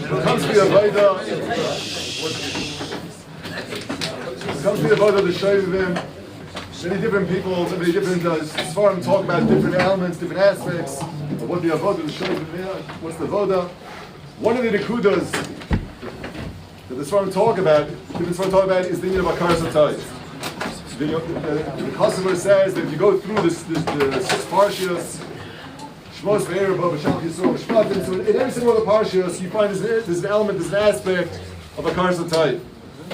When it comes to the avodah, the Shovim, many different people, many different Sfarim talk about different elements, different aspects of what the avodah, the Shovim, what's the avodah. One of the nekudas that the Sfarim talk about, is the need of Akar Satayis. The Chassidus says that if you go through the 6 parshas, Shmos Ve'er, Bava Shalch Yisrael, Shmatim, so in every single one of the parshas, you find there's an element, there's an aspect of Akar Satayis.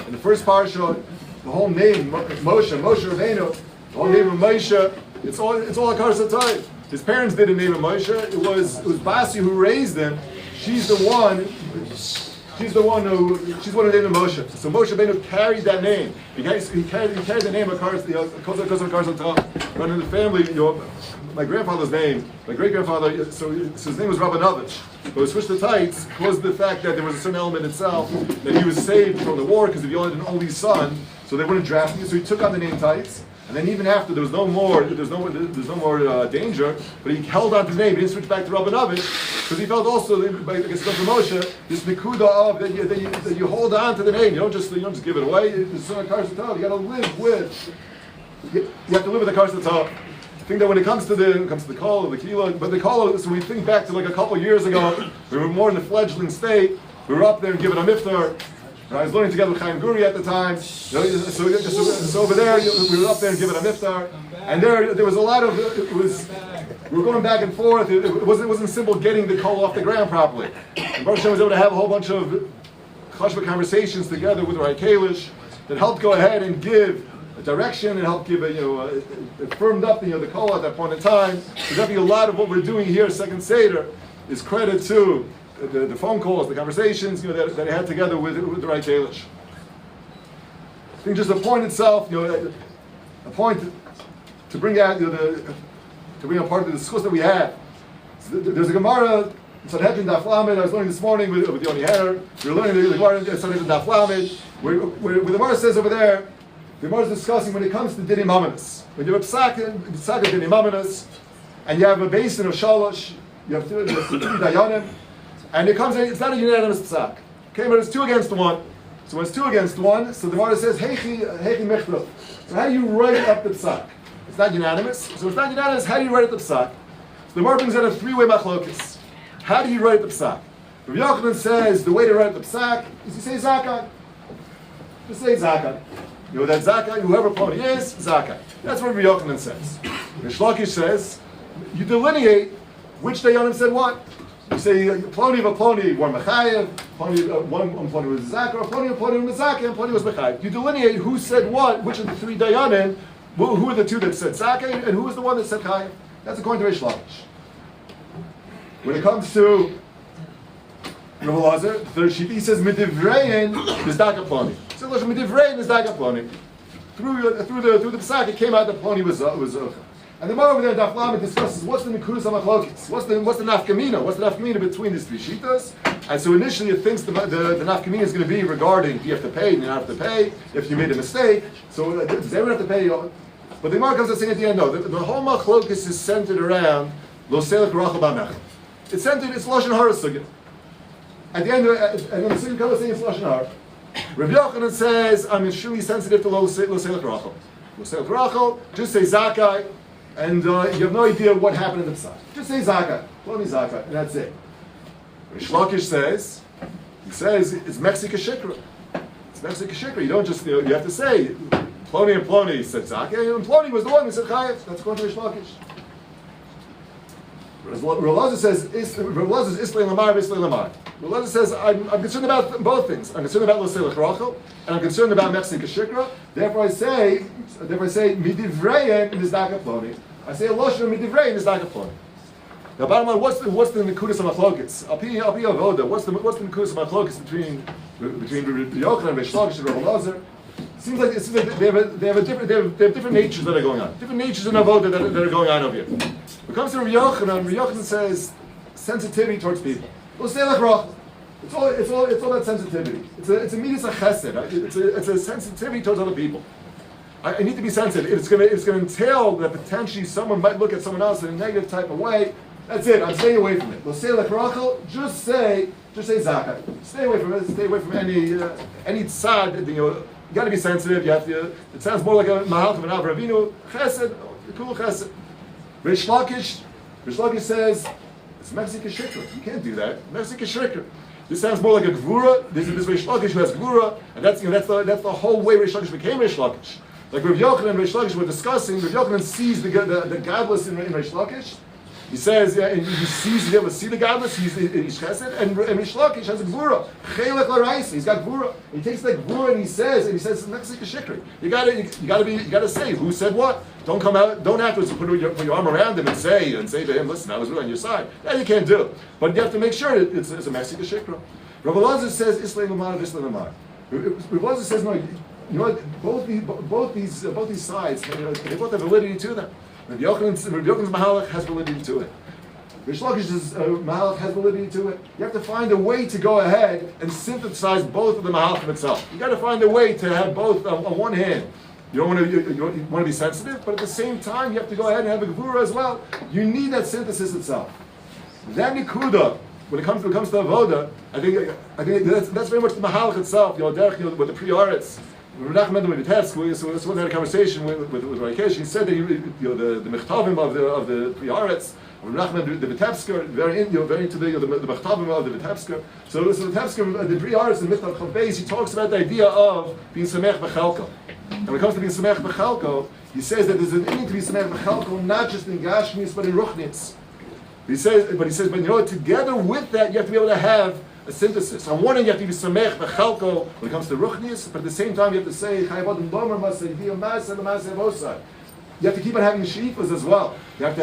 In the first parsha, the whole name, Moshe Rabbeinu, the whole name of Moshe, it's all Akar Satayis. His parents didn't name him Moshe. It was Basi who raised him. She's the one who named him Moshe. So Moshe Rabbeinu carried that name. He carried the name of Akar Satayis. Running the family, my grandfather's name, my great-grandfather, so his name was Rabinovich. But it switched to Tights because of the fact that there was a certain element itself that he was saved from the war because he only had an only son, so they wouldn't draft him. So he took on the name Tights, and then even after there was no more danger, but he held on to the name. He didn't switch back to Rabinovich because he felt also, against Dr. Moshe, this nekuda of that you hold on to the name. You don't just give it away. It's a Akar Satayis. You got to live with. You have to live with the Akar Satayis. I think that when it comes to the Kollel, the Kila, but the Kollel, so we think back to like a couple of years ago, we were more in the fledgling state. We were up there and giving a miftar. I was learning together with Chaim Guri at the time. So over there, we were up there and giving a miftar, and there was a lot of we were going back and forth. It wasn't simple getting the Kollel off the ground properly. And Baruch Hashem was able to have a whole bunch of chashva conversations together with Rabbi Kalish that helped go ahead and give direction and help give it firmed up the Kollel at that point in time. So definitely a lot of what we're doing here, Second Seder, is credit to the phone calls, the conversations that I had together with the Rabbi Kalish. I think just the point itself, a point to bring out to bring up part of the discourse that we had. So there's a Gemara in Sanhedrin Daf Lamed. I was learning this morning with Yoni Herr. We were learning the Gemara in Sanhedrin Daf Lamed, where the Gemara says over there. The Gemara is discussing when it comes to Dinim Amanis. When you have Psak Dinim Amanis, and you have a basin of Shalosh, you have three Dayanim, and it comes in, it's not a unanimous Psak. Okay, but it's 2 against 1. So when it's 2 against 1, so the Gemara says, Heichi Mechtav. So how do you write up the Psak? It's not unanimous. So it's not unanimous, how do you write up the Psak? So the Gemara brings out a 3-way machlokes. How do you write the Psak? Rabbi Yochanan says the way to write the Psak is you say Zakai. Just say Zakai. That Zakai, whoever Ploni is, Zakai. That's what Rabbi Yochanan says. Rish Lakish says, you delineate which Dayanim said what. You say, Ploni of a Ploni were Mechayev, one Ploni was Zakai, or Ploni was Zakai, and Ploni was Mechayev. You delineate who said what, which of the 3 Dayanim, who are the 2 that said Zakai, and who is the one that said Chayev. That's according to Rish Lakish. When it comes to Rav Elazar, the third sheet, he says, Midivrein is Daka Ploni. So Midivrein is Daka Ploni. Through the Psak, it came out that Ploni was and the Gemara over there, Daf Lamed, discusses what's the Nekudas HaMachlokes, what's the nafkamina between these 3 shitas. And so initially it thinks the nafkamina is going to be regarding do you have to pay, and you don't have to pay, if you made a mistake, so does everyone have to pay? But the Gemara comes to say at the end, no, the whole Machlokes is centered around Lo Selech Rachel B'Mechel. It's Lashon Hara Sugya. At the end, and then the Sugya comes saying it's Lashon Hara. Rabbi Yochanan says, I'm extremely sensitive to Lo Selech Rachel. Lo Selech Rachel, just say Zakai, and you have no idea what happened in the Psak. Just say Zakai, Ploni Zakai, and that's it. Rish Lakish says, it's Mexica Shikra. It's Mexica Shikra. You don't just, you have to say, Ploni and Ploni said Zakai, and Ploni was the one who said Chayev. That's according to Rish Lakish. Rav Elazar says, Rav Elazar is Islay Lamar, Islay Lamar. Rav Elazar says, I'm concerned about both things. I'm concerned about Lo Selech Rachel, and I'm concerned about Mexica Shikra. Therefore I say, Midivrein is Daka Ploni. I say, Eloshim Midivrein is Daka Ploni. Now, bottom line, what's the Nekudas HaMachlokes? I'll be Avoda. What's the Nekudas HaMachlokes between Rabbi Yochanan and Rish Lakish and Rav Elazar? It seems like they have different natures that are going on. Different natures in Avoda that are going on over here. When it comes to Rabbi Yochanan says sensitivity towards people. It's all about sensitivity. It's a midas chesed. It's a sensitivity towards other people. I need to be sensitive. It's going to entail that potentially someone might look at someone else in a negative type of way. That's it. I'm staying away from it. Just say Just say Zakai. Stay away from it. Stay away from any tzad. You got to be sensitive. You have to. It sounds more like a Mahal of an Avravinu. Chesed, Kul Chesed. Rish Lakish says it's Mexican shikra. You can't do that. Mexican shikra. This sounds more like a gvura. This Rish Lakish who has gvura, and that's the whole way Rish Lakish became Rish Lakish. Like Rav Yochanan and Rish Lakish were discussing. Rav Yochanan sees the godless in Rish Lakish. He says, and he sees, he's able to see the godless, he's chesed, and Rish Lakish has a gvura. Chelek l'raisa, he's got gvura. He takes that gvura and he says, next like a shikri. You gotta say, who said what? Don't come out, don't afterwards put your arm around him and say to him, listen, I was really on your side. That you can't do. But you have to make sure it's a Mexican shikra. Rabbi Elazar says, Islam Amar, Islam Amar. Rabbi Elazar says, no, you know what, both these sides, they both have validity to them. Rabbi Yochanan's Mahalach has validity to it. Rish Lakish's Mahalach has validity to it. You have to find a way to go ahead and synthesize both of the Mahalachim itself. You got to find a way to have both on one hand. You want to be sensitive, but at the same time you have to go ahead and have a Gevura as well. You need that synthesis itself. That Nikuda, when it comes to Avoda, I think that's very much the Mahalach itself. With the Prioritz. Nachman the Vitebsk, so this one had a conversation with Rabbi Kalish. He said that the mechtavim of the Prioritz, Nachman the Vitebsk, very into the mechtavim of the Vitebsk. So the Vitebsk, the Prioritz, the Michtav Chavbeis, he talks about the idea of being samech b'chelko. And when it comes to being samech b'chelko, he says that there's an need to be samech b'chelko not just in Gashmis but in Ruchnis. He says, but you know, together with that, you have to be able to have a synthesis. On one hand, you have to be samech b'chelko when it comes to ruchnis, but at the same time, you have to say chayavodim domer masay v'yom masay l'masay v'osay. You have to keep on having shifas as well. You have to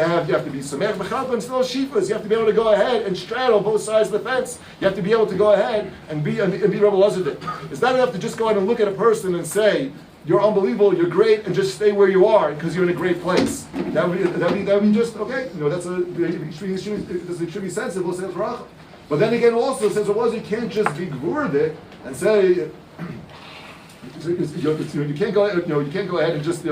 be samech b'chelko and still shifas. You have to be able to go ahead and straddle both sides of the fence. You have to be able to go ahead and be Rabbi Elazar did. It's not enough to just go ahead and look at a person and say, you're unbelievable, you're great, and just stay where you are because you're in a great place. That would be just okay. You know, that's extremely sensible. Says Rachel. But then again, also since it was, you can't just be gvurdik and say you can't go ahead and just say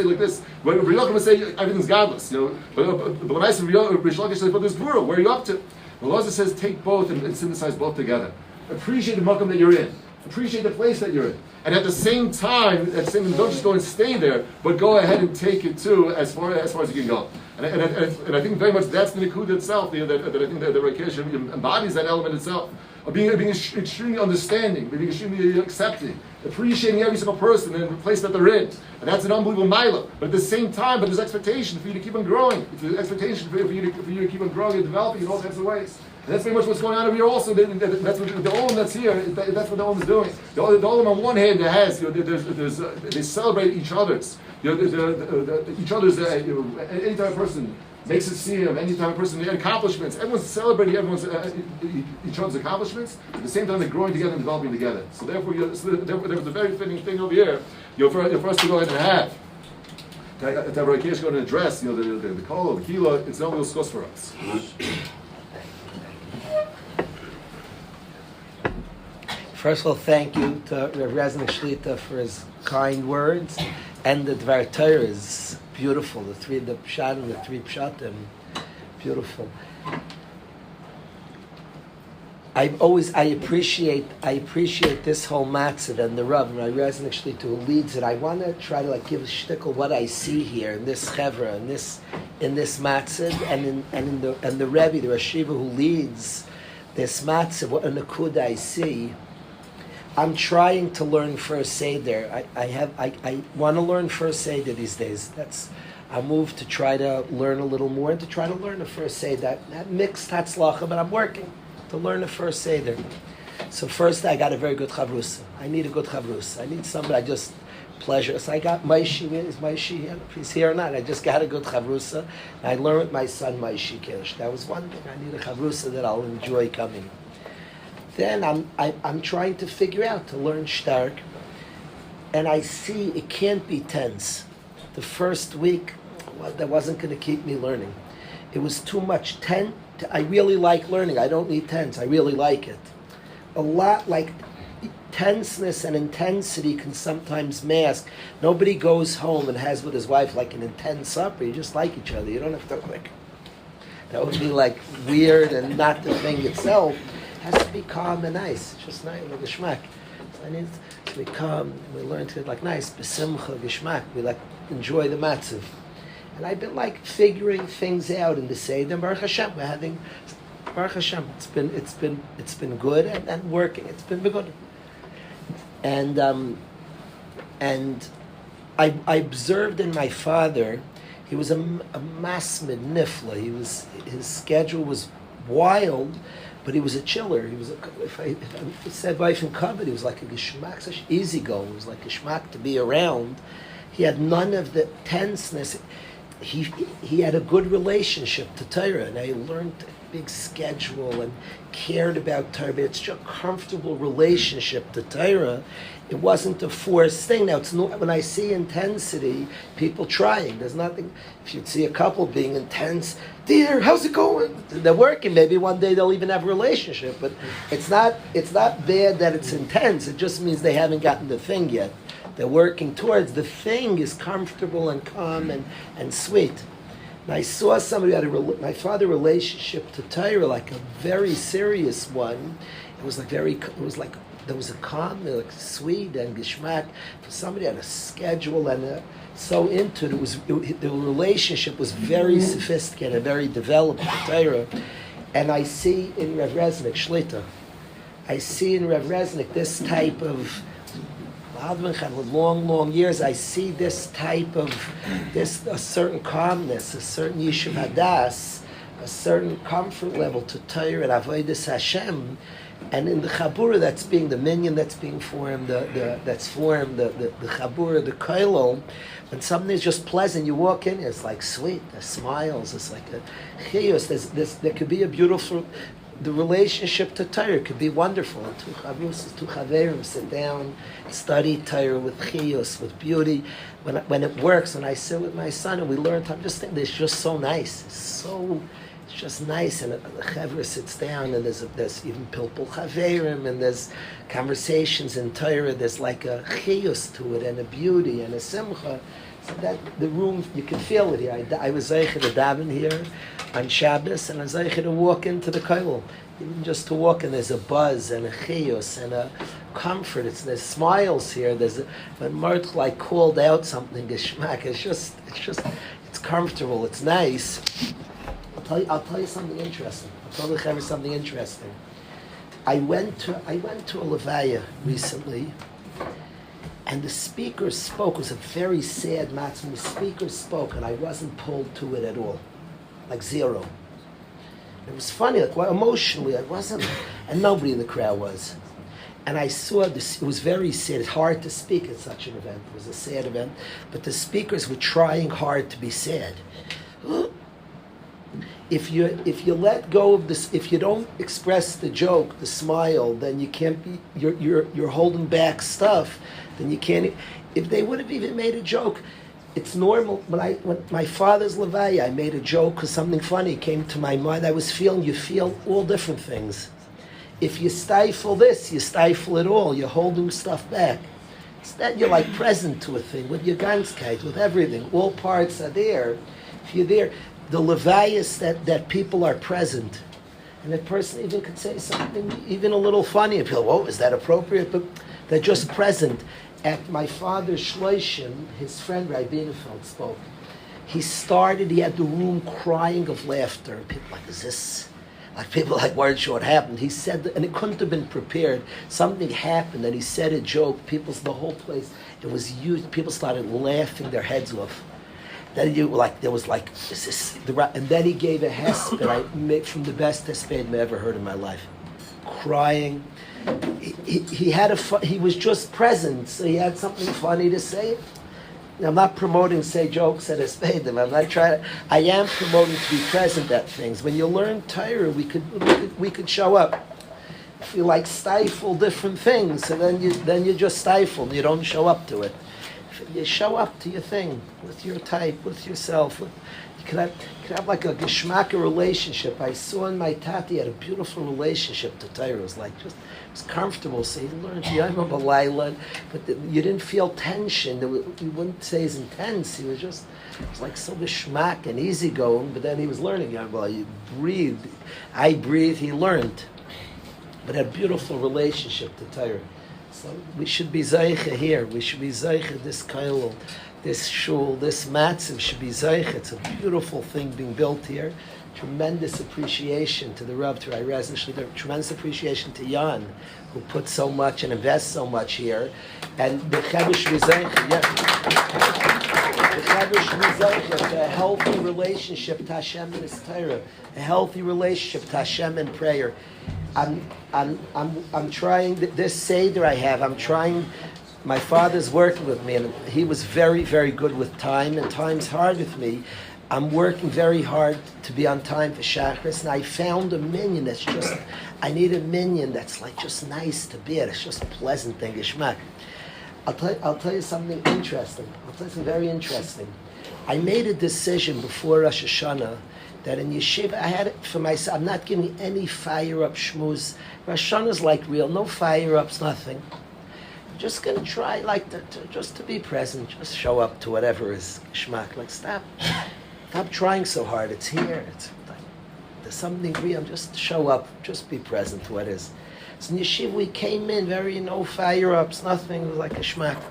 like this. But we're not going to say everything's godless. But when I say Rish Lakish says, but there's gvura. Where are you up to? Well, Elazar says take both and synthesize both together. Appreciate the makom that you're in. Appreciate the place that you're in. And at the same time, don't just go and stay there, but go ahead and take it too as far as you can go. And I think very much that's the Nikud itself, that I think that the Rabbi Kalish embodies that element itself, of being extremely understanding, being extremely accepting, appreciating every single person and the place that they're in. And that's an unbelievable milah. But at the same time, there's expectation for you to keep on growing. There's expectation for you to keep on growing and developing in all types of ways. And that's very much what's going on over here also. That's what the Olam that's here, that's what the Olam is doing. The Olam on one hand, they celebrate each other's. Each other's, any type of person makes it see him, any type of person, accomplishments. Everyone's celebrating each other's accomplishments. At the same time, they're growing together and developing together. So therefore, there was a very fitting thing over here for us to go ahead and have. That Rabbi Kalish going to address, the Kollel, the Kila, it's not real discuss for us. First of all, thank you to Reznick Shlita for his kind words, and the Dvar Torah is beautiful. The Pshat and the three Pshatim, beautiful. I appreciate this whole matzah and the Rav, Rabbi Reznick Shlita, who leads it. I want to try to give a shtickle what I see here in this chevra, in this matzah, and the Rebbe, the Rashiva who leads this matzah. What a nakuda I see. I'm trying to learn First Seder. I want to learn First Seder these days. I moved to try to learn a little more and to try to learn the First Seder. That mixed Hatzlacha, but I'm working to learn the First Seder. So first I got a very good chavrusa. I need a good chavrusa. I need somebody pleasure. So I got Maishi. Is Maishi here? If he's here or not, I just got a good chavrusa. I learned with my son Maishi Kalish. That was one thing. I need a chavrusa that I'll enjoy coming. Then I'm trying to figure out to learn shtark, and I see it can't be tense. The first week, that wasn't going to keep me learning. It was too much tense. I really like learning. I don't need tense. I really like it. A lot like tenseness and intensity can sometimes mask. Nobody goes home and has with his wife like an intense supper. You just like each other. You don't have to that would be like weird and not the thing itself. has to be calm and nice. It's just nice, like geschmack. So we come, we learn to like nice, besimcha, geschmack. We like enjoy the matzav. And I've been like figuring things out in the Seder. Baruch Hashem, we're having Baruch Hashem. It's been good and working. It's been good. And I observed in my father, he was a masmid nifla. His schedule was wild, but he was a chiller. He was if I said wife and covered, he was like a geschmack, such easygoing. He was like a geschmack to be around. He had none of the tenseness. He had a good relationship to Torah, and I learned a big schedule and cared about Torah. But it's just a comfortable relationship to Torah. It wasn't a forced thing. Now, when I see intensity, people trying. There's nothing. If you'd see a couple being intense, dear, how's it going? They're working. Maybe one day they'll even have a relationship. But it's not bad that it's intense. It just means they haven't gotten the thing yet. They're working towards the thing is comfortable and calm and sweet. And I saw somebody who had my father's relationship to Torah, like a very serious one. It was like there was a calm, like sweet and geschmack. For somebody had a schedule and so into it, the relationship was very sophisticated, very developed with Torah. And I see in Rav Reznick, Shlita, I see in Rav Reznick this type of long years, I see this type of a certain calmness, a certain yishuv hadas, a certain comfort level to Torah and avodas Hashem, and in the chabura that's being the minyan that's being formed, the chabura, the kollel, when something is just pleasant, you walk in, it's like sweet, there's smiles, it's like a chiyus. There could be a beautiful. The relationship to Torah could be wonderful. And two chaverim sit down, study Torah with chiyus, with beauty. When it works, when I sit with my son and we learn, I'm just thinking, it's just so nice. It's just nice. And the chaver sits down and there's even pilpul chaverim and there's conversations in Torah. There's like a chiyus to it and a beauty and a simcha. So that the room, you can feel it here. I was zeicher to daven here on Shabbos, and I was zeicher to walk into the kollel. Even just to walk in, there's a buzz and a chiyus and a comfort. There's smiles here. When Mart like called out something, geschmack. It's comfortable. It's nice. I'll tell you something interesting. I'll tell the chaver something interesting. I went to a levaya recently. And the speaker spoke. It was a very sad matzah. The speaker spoke, and I wasn't pulled to it at all, like zero. It was funny, emotionally, I wasn't, and nobody in the crowd was. And I saw this. It was very sad. It's hard to speak at such an event. It was a sad event, but the speakers were trying hard to be sad. If you let go of this, if you don't express the joke, the smile, then you can't be. You're holding back stuff. Then you can't. If they would have even made a joke, it's normal. When my father's levaya, I made a joke because something funny came to my mind. You feel all different things. If you stifle this, you stifle it all. You're holding stuff back. Instead, you're like present to a thing with your ganzkeit, with everything. All parts are there. If you're there, the levayas that people are present. And a person even could say something even a little funny. And people, whoa, is that appropriate? But they're just present. At my father's shloshim, his friend Rabbi Kalish spoke. He had the room crying of laughter. And people like, is this? Like people weren't sure what happened. He said, and it couldn't have been prepared. Something happened, and he said a joke. The whole place, it was huge. People started laughing their heads off. Then there was like, is this the right? And then he gave a hesped I made from the best hesped I ever heard in my life. Crying. He was just present, so he had something funny to say. I'm not promoting say jokes at hespedim. I'm not trying. I am promoting to be present at things. When you learn Torah, we could show up. If you stifle different things, and then you just stifle. You don't show up to it. You show up to your thing with your type, with yourself. You could have like a geschmacka relationship. I saw in my tati had a beautiful relationship to Torah. It was comfortable. So he learned Yom Balayla, but you didn't feel tension. You wouldn't say he's intense. It was like so geschmack and easygoing. But then he was learning Yom Balayla. You breathe. I breathe. He learned. but had a beautiful relationship to Torah. So we should be Zaycha here. We should be Zaycha this Kollel, this shul, this matziv should be Zaycha. It's a beautiful thing being built here. Tremendous appreciation to the Rav, to Reznick, tremendous appreciation to Jan, who put so much and invests so much here. And the Chavish V'Zaycha, the Chavish V'Zaycha, a healthy relationship to Hashem and His Torah, a healthy relationship to Hashem and prayer. I'm trying, this Seder I have, I'm trying, my father's working with me, and he was very, very good with time, and time's hard with me. I'm working very hard to be on time for Shachris, and I found a minion that's just, I need a minion that's like just nice to be at. It's just a pleasant thing, Ishmak. I'll tell you something interesting. I'll tell you something very interesting. I made a decision before Rosh Hashanah that in yeshiva, I had it for myself. I'm not giving any fire-up shmooze. Rosh Hashanah's like real, no fire-ups, nothing. I'm just going to try like just to be present, just show up to whatever is Shmak. Like, stop trying so hard. It's here. It's like, there's something real. Just show up. Just be present to what is. So in yeshiva, we came in very, no fire-ups, nothing. It was like a Shmak.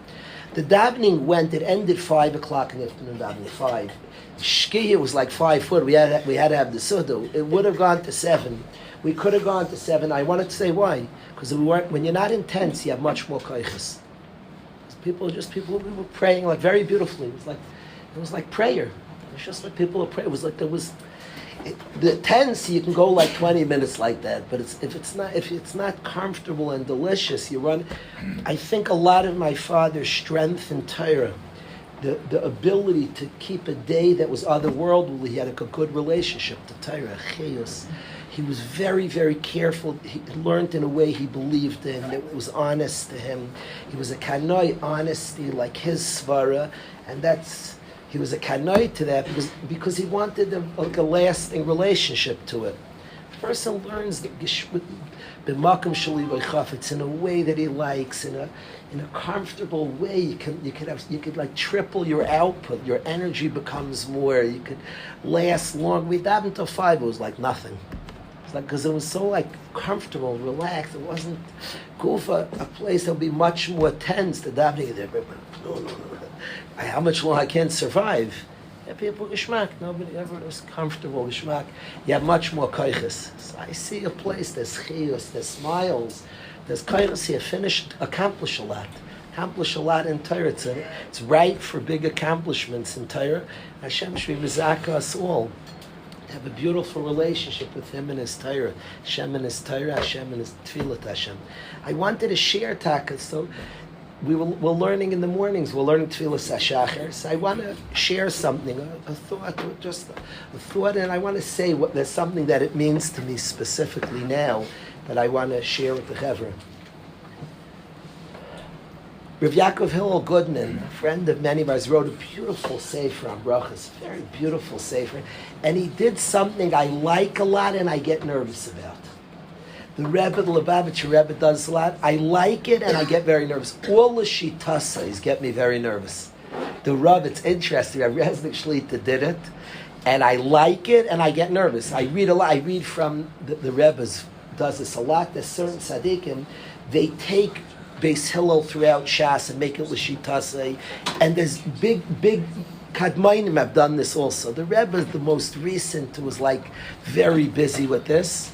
The davening went. It ended 5 o'clock in the afternoon. Davening 5. Shkia was like 5 foot. We had to have the sudu. It would have gone to 7. We could have gone to 7. I wanted to say why, because when you're not intense, you have much more koiches. People we were praying like very beautifully. It was like prayer. It was just like people were praying. It was like the tense. You can go like 20 minutes like that, but if it's not comfortable and delicious, you run. I think a lot of my father's strength in Torah, the ability to keep a day that was otherworldly. He had a good relationship to Torah, Chiyus. He was very, very careful. He learned in a way he believed in. It was honest to him. He was a kanoi honesty, like his svara, and he was a kanoi to that because he wanted a lasting relationship to it. The person learns that b'makam shali b'chafetz in a way that he likes, in a comfortable way. You could like triple your output. Your energy becomes more. You could last long. We davened until 5. It was like nothing. Because it was so like comfortable, relaxed. It wasn't Kufa, a place that would be much more tense. The davening there, no. How much longer I can't survive? People geshmak. Nobody ever was comfortable geshmak. You have much more koiches. So I see a place. There's chiyus, there's smiles, there's koiches here. Accomplish a lot in Torah. It's right for big accomplishments in Torah. Hashem shvi v'zaka us all. Have a beautiful relationship with Him and His Torah. Hashem and His Torah, Hashem and His Tfilat Hashem. I wanted to share Taka, so we're learning in the mornings, we're learning Tfilas HaShachar, so I want to share something, a thought, and I want to say there's something that it means to me specifically now that I want to share with the Chevra. Rav Yaakov Hillel Goodman, a friend of many of ours, wrote a beautiful sefer on brachas, very beautiful sefer, and he did something I like a lot and I get nervous about. The Rebbe, the Lubavitcher Rebbe, does a lot. I like it and I get very nervous. All the shitasas get me very nervous. The Rav, it's interesting. Reznick Shlita did it, and I like it and I get nervous. I read a lot. I read from the Rebbe's does this a lot. There's certain tzaddikim, they take Beis Hillel throughout Shas and make it l'shitasei, and there's big Kadmainim have done this also. The Rebbe is the most recent who was like very busy with this.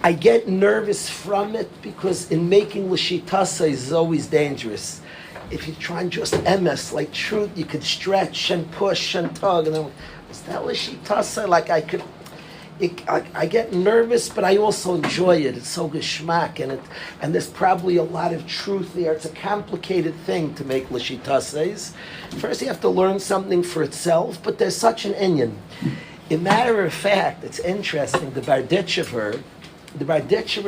I get nervous from it because in making l'shitasei is always dangerous. If you try and just emes, like truth, you could stretch and push and tug, and then is that l'shitasei? Like I get nervous, but I also enjoy it. It's so geschmack, and there's probably a lot of truth there. It's a complicated thing to make l'shitaseis. First, you have to learn something for itself, but there's such an inyan. A matter of fact, it's interesting. The Barditchever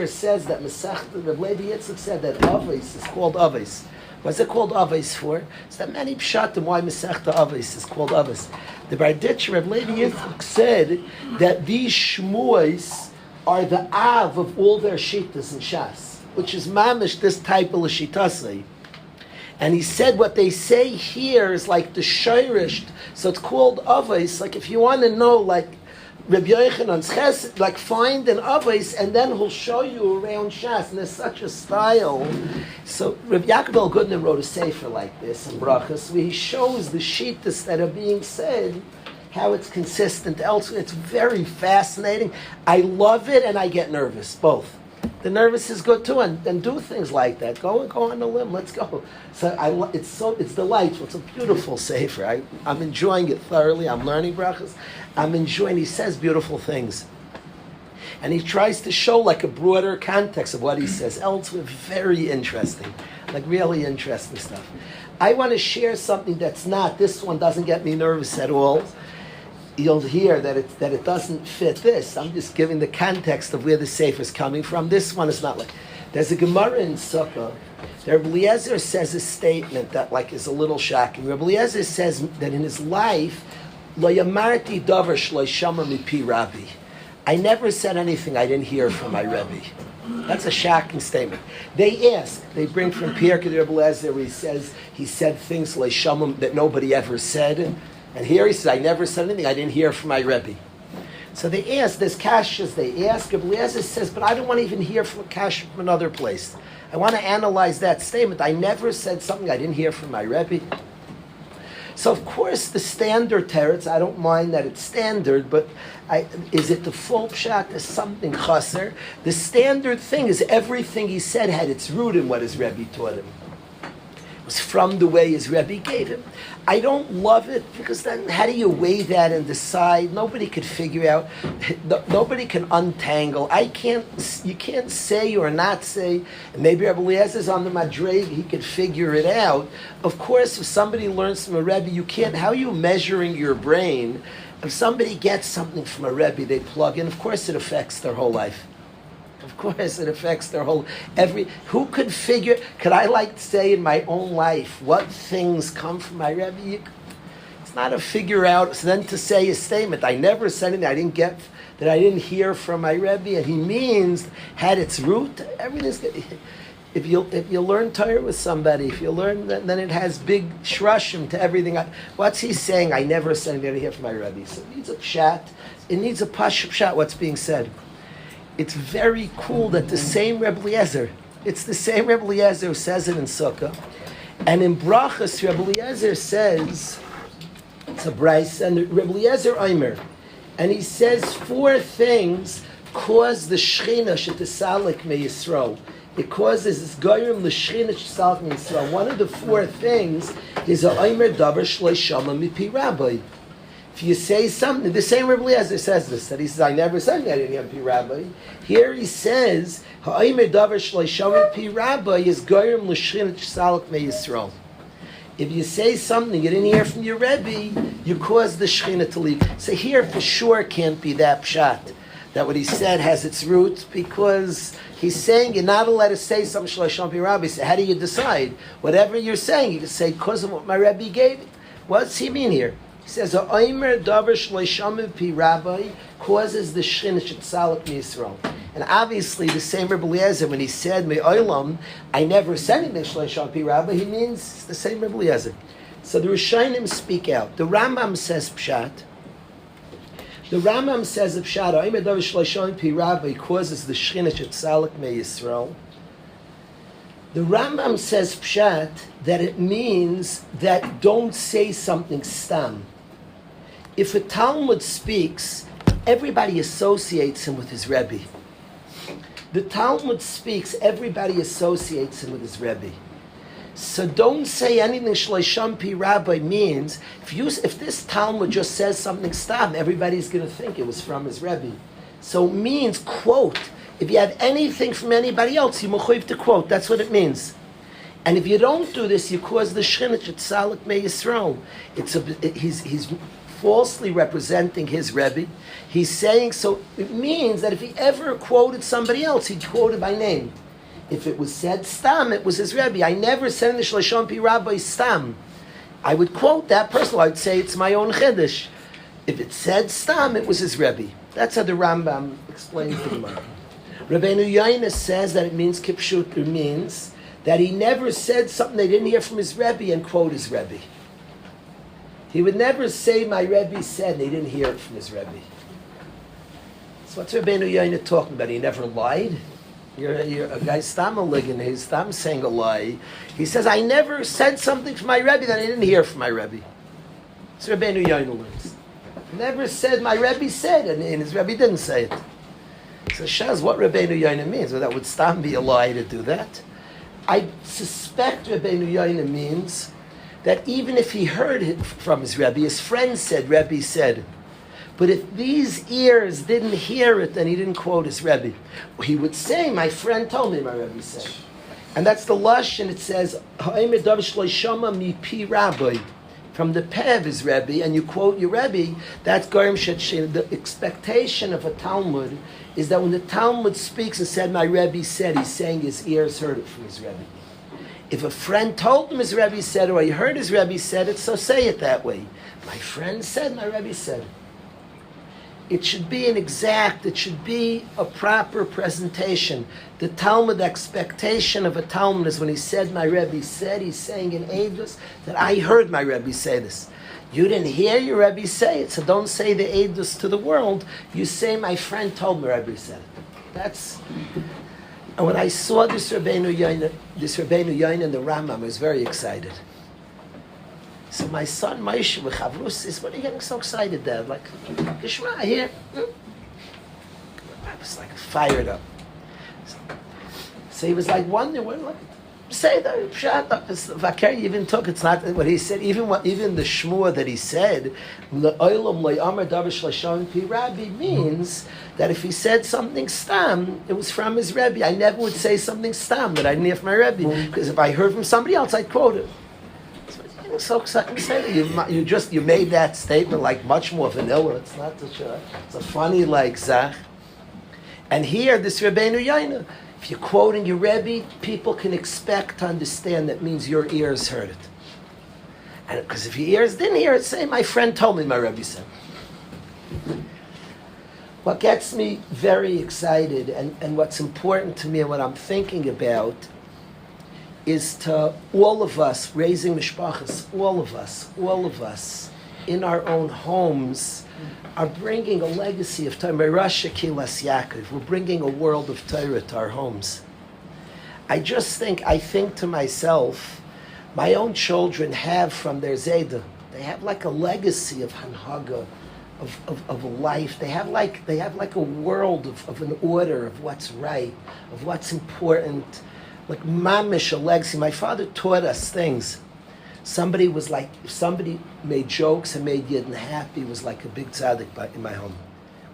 says that Masechta, Reb Levi Yitzchak said that Avos is called Avos. What's it called Avos for? It's that many pshatim why Masechta Avos is called Avos. The Barditcher, Reb Levi Yitzchak, said that these shmuos are the av of all their shitas and shas, which is mamish this type of shitasei. And he said what they say here is like the shirish, so it's called avos. Like if you want to know, like Rabbi Yochanan's Chesed, like find an Avos, and then he'll show you around Shas, and there's such a style. So Rabbi Yaakov El-Gudner wrote a sefer like this in Brachas, where he shows the shittas that are being said, how it's consistent elsewhere. It's very fascinating. I love it, and I get nervous, both. The nervous is good too, and do things like that. Go on the limb. Let's go. So it's delightful. It's a beautiful sefer. I'm enjoying it thoroughly. I'm learning brachas. I'm enjoying. He says beautiful things, and he tries to show like a broader context of what he says. Elsewhere, very interesting, like really interesting stuff. I want to share something that's not. This one doesn't get me nervous at all. You'll hear that it doesn't fit this. I'm just giving the context of where the sefer is coming from. This one is not like. There's a Gemara in Sukkah. Rabbi Eliezer says a statement that like is a little shocking. Rabbi Eliezer says that in his life, Lo yamarti davar shlo yishamar mipi Rabbi. I never said anything I didn't hear from my Rebbe. That's a shocking statement. They bring from Pirkei Rabbi Eliezer where he said things like shamam that nobody ever said. And here he says, I never said anything I didn't hear from my Rebbe. So they ask, there's kashas, they ask, Rabbi Eliezer says, but I don't want to even hear from a kasha from another place. I want to analyze that statement. I never said something I didn't hear from my Rebbe. So of course the standard teretz, I don't mind that it's standard, but is it the full pshat? There's something chaser. The standard thing is everything he said had its root in what his Rebbe taught him. It was from the way his Rebbe gave him. I don't love it because then how do you weigh that and decide? Nobody could figure out. Nobody can untangle. You can't say or not say. And maybe Rabbi Eliezer's on the Madreg. He could figure it out. Of course, if somebody learns from a Rebbe, you can't. How are you measuring your brain? If somebody gets something from a Rebbe, they plug in. Of course, it affects their whole life. Of course, it affects their whole, who could I say in my own life what things come from my Rebbe? It's not a figure out, so then to say a statement, I never said anything I didn't get, that I didn't hear from my Rebbe, and he means, had its root, everything's good. If you learn Torah with somebody, if you learn, then it has big shrushim to everything. What's he saying? I never said anything I didn't hear from my Rebbe. So it needs a pshat, it needs a pshat, what's being said. It's very cool that the same Rebbe Eliezer, it's the same Rebbe Eliezer who says it in Sukkah. And in Brachas, Rebbe Eliezer says, it's a Bryce, and Rebbe Eliezer Omer, and he says 4 things cause the Shechina shetisalik me Yisrael. It causes this goyim the Shechina shetisalik me Yisrael. One of the 4 things is a Omer davar shlo yishama mipi Rabbi. If you say something, the same Rabbi Eliezer says this, that he says, I never said that in Yom Rabbi. Here he says, Ha'aymer davar shlo yishama mipi Rabbi is goyim l'shchinat shsalak me Yisrael. If you say something you didn't hear from your Rebbe, you cause the Shechina to leave. So here for sure can't be that pshat, that what he said has its roots, because he's saying you're not allowed to say something shlo yishama mipi Rabbi. So how do you decide? Whatever you're saying, you can say, because of what my Rebbe gave me. What's he mean here? He says, "Ha'omer davar shlo yishama mipi Rabbi causes the Shechina shetisalik me Yisrael." And obviously, the same Rebbe Eliezer, when he said "Me'olam," I never said anything shlo yishama mipi Rabbi. He means the same Rebbe Eliezer. So the Rishonim speak out. The Rambam says pshat. The Rambam says pshat. Ha'omer davar shlo yishama mipi Rabbi causes the Shechina shetisalik me Yisrael. The Rambam says pshat that it means that don't say something stam. If a Talmud speaks, everybody associates him with his Rebbe. The Talmud speaks, everybody associates him with his Rebbe. So don't say anything shlo yishama mipi Rabbi means, if this Talmud just says something stam, everybody's going to think it was from his Rebbe. So it means, quote, if you have anything from anybody else, you mechuyev to quote. That's what it means. And if you don't do this, you cause the Shechina shetisalik me Yisrael. He's falsely representing his Rebbe. He's saying, so it means that if he ever quoted somebody else, he'd quote it by name. If it was said stam, it was his Rebbe. I never said in the shlo yishama mipi Rabbi stam. I would quote that person. I would say it's my own chiddush. If it said stam, it was his Rebbe. That's how the Rambam explains the Gemara. Rabbeinu Yoina says that it means kipshut. It means that he never said something they didn't hear from his Rebbe and quote his Rebbe. He would never say, my Rebbe said, they didn't hear it from his Rebbe. So what's Rabbeinu Yoina talking about? He never lied? You're a guy stam a ligon, he's stam saying a lie. He says, I never said something from my Rebbe that I didn't hear from my Rebbe. That's Rabbeinu Yoina learns. Never said my Rebbe said, and his Rebbe didn't say it. So Shaz, what Rabbeinu Yoina means? Well, that would stam be a lie to do that. I suspect Rabbeinu Yoina means that even if he heard it from his Rebbe, his friend said, Rebbe said, but if these ears didn't hear it, then he didn't quote his Rebbe. He would say, my friend told me, my Rebbe said. And that's the lush, and it says, from the peh of his Rebbe, and you quote your Rebbe, that's Gorim Shet. The expectation of a Talmud is that when the Talmud speaks and said, my Rebbe said, he's saying his ears heard it from his Rebbe. If a friend told him his Rebbe said, or he heard his Rebbe said it, so say it that way. My friend said, my Rebbe said it. It should be it should be a proper presentation. The Talmud expectation of a Talmud is when he said, my Rebbe said, he's saying in Eidos that I heard my Rebbe say this. You didn't hear your Rebbe say it, so don't say the Eidos to the world. You say, my friend told me Rebbe said it. And when I saw this Rabbeinu Yoina in the Rambam, I was very excited. So my son Moshe with Chavrus says, what are you getting so excited, Dad? Like, Geshma, here. I was like fired up. So he was like wondering, what, say that, shut up. Vaker even took, it's not what he said, even the Shmua that he said, Rabbi means that if he said something stam, it was from his Rebbe. I never would say something stam that I didn't hear from my Rebbe, because if I heard from somebody else, I'd quote it. So excited. You made that statement like much more vanilla. It's not such it's a funny like zach. And here, this Rabbeinu Yoina, if you're quoting your Rebbe, people can expect to understand that means your ears heard it. And because if your ears didn't hear it, say, my friend told me, my Rebbe said. What gets me very excited and what's important to me and what I'm thinking about is to all of us, raising mishpachas, all of us, in our own homes, are bringing a legacy of Torah. We're bringing a world of Torah to our homes. I think to myself, my own children have from their Zayda, they have like a legacy of Hanhaga, of a life. They have like a world of an order of what's right, of what's important. Like mamish, a legacy. My father taught us things. Somebody if somebody made jokes and made Yidden happy, it was like a big tzaddik in my home.